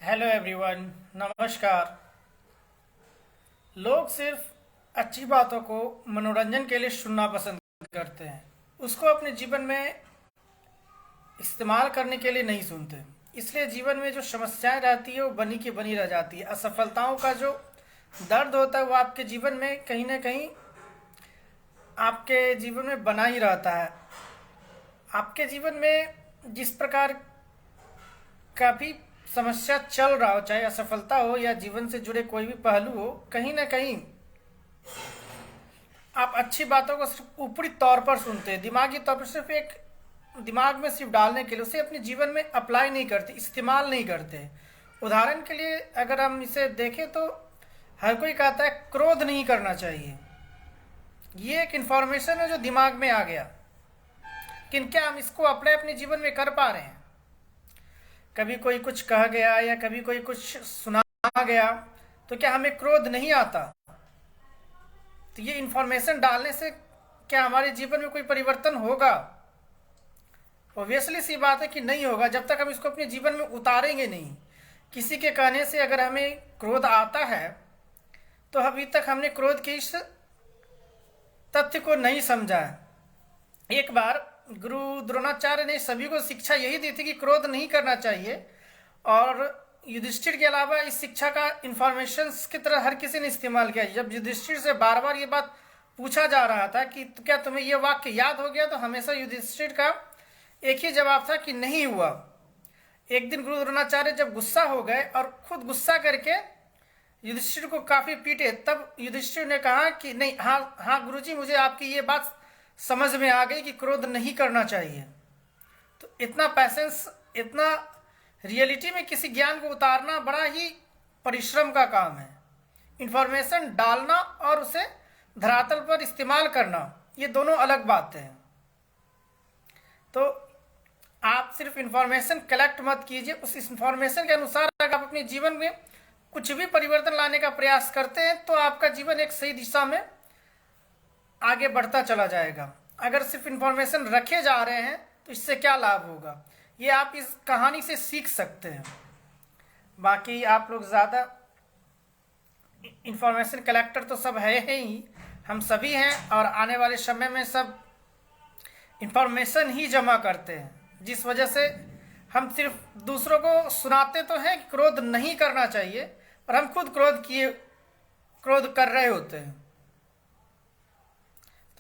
Hello everyone, नमस्कार। लोग सिर्फ अच्छी बातों को मनोरंजन के लिए सुनना पसंद करते हैं, उसको अपने जीवन में इस्तेमाल करने के लिए नहीं सुनते। इसलिए जीवन में जो समस्याएं रहती है वो बनी की बनी रह जाती है। असफलताओं का जो दर्द होता है वो आपके जीवन में कहीं ना कहीं आपके जीवन में बना ही रहता है। आपके जीवन में जिस प्रकार का भी समस्या चल रहा हो, चाहे असफलता हो या जीवन से जुड़े कोई भी पहलू हो, कहीं ना कहीं आप अच्छी बातों को सिर्फ ऊपरी तौर पर सुनते हैं, दिमागी तौर पर सिर्फ एक दिमाग में सिर्फ डालने के लिए, उसे अपने जीवन में अप्लाई नहीं करते, इस्तेमाल नहीं करते। उदाहरण के लिए अगर हम इसे देखें तो हर कोई कहता है क्रोध नहीं करना चाहिए। ये एक इंफॉर्मेशन है जो दिमाग में आ गया, किन क्या हम इसको अप्लाई अपने जीवन में कर पा रहे हैं? कभी कोई कुछ कह गया या कभी कोई कुछ सुना गया तो क्या हमें क्रोध नहीं आता? तो ये इंफॉर्मेशन डालने से क्या हमारे जीवन में कोई परिवर्तन होगा? ऑब्वियसली सी बात है कि नहीं होगा, जब तक हम इसको अपने जीवन में उतारेंगे नहीं। किसी के कहने से अगर हमें क्रोध आता है तो अभी तक हमने क्रोध के इस तथ्य को नहीं समझा है। एक बार गुरु द्रोणाचार्य ने सभी को शिक्षा यही दी थी कि क्रोध नहीं करना चाहिए, और युधिष्ठिर के अलावा इस शिक्षा का इंफॉर्मेशन की तरह हर किसी ने इस्तेमाल किया। जब युधिष्ठिर से बार बार ये बात पूछा जा रहा था कि क्या तुम्हें ये वाक्य याद हो गया, तो हमेशा युधिष्ठिर का एक ही जवाब था कि नहीं हुआ। एक दिन गुरु द्रोणाचार्य जब गुस्सा हो गए और खुद गुस्सा करके युधिष्ठिर को काफी पीटे, तब युधिष्ठिर ने कहा कि नहीं, हाँ हाँ गुरुजी, मुझे आपकी ये बात समझ में आ गई कि क्रोध नहीं करना चाहिए। तो इतना पैसेंस, इतना रियलिटी में किसी ज्ञान को उतारना बड़ा ही परिश्रम का काम है। इंफॉर्मेशन डालना और उसे धरातल पर इस्तेमाल करना, ये दोनों अलग बातें हैं। तो आप सिर्फ इंफॉर्मेशन कलेक्ट मत कीजिए, उस इंफॉर्मेशन के अनुसार अगर आप अपने जीवन में कुछ भी परिवर्तन लाने का प्रयास करते हैं तो आपका जीवन एक सही दिशा में आगे बढ़ता चला जाएगा। अगर सिर्फ इंफॉर्मेशन रखे जा रहे हैं तो इससे क्या लाभ होगा, ये आप इस कहानी से सीख सकते हैं। बाकी आप लोग ज़्यादा इंफॉर्मेशन कलेक्टर तो सब है ही, हम सभी हैं, और आने वाले समय में सब इंफॉर्मेशन ही जमा करते हैं, जिस वजह से हम सिर्फ दूसरों को सुनाते तो हैं कि क्रोध नहीं करना चाहिए, और हम खुद क्रोध कर रहे होते हैं।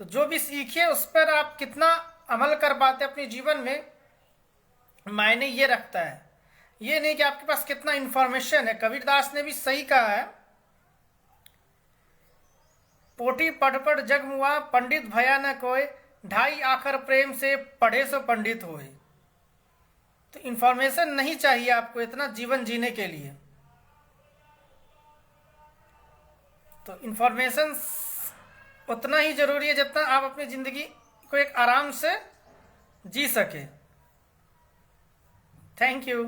तो जो भी सीखे उस पर आप कितना अमल कर पाते अपने जीवन में, मायने ये रखता है। ये नहीं कि आपके पास कितना इंफॉर्मेशन है। कबीरदास ने भी सही कहा है, पोटी पढ़ पढ़ जग मुआ, पंडित भया न कोय, ढाई आखर प्रेम से पढ़े सो पंडित होए। तो इंफॉर्मेशन नहीं चाहिए आपको इतना जीवन जीने के लिए। तो इंफॉर्मेशन उतना ही जरूरी है जितना आप अपनी जिंदगी को एक आराम से जी सके। Thank you.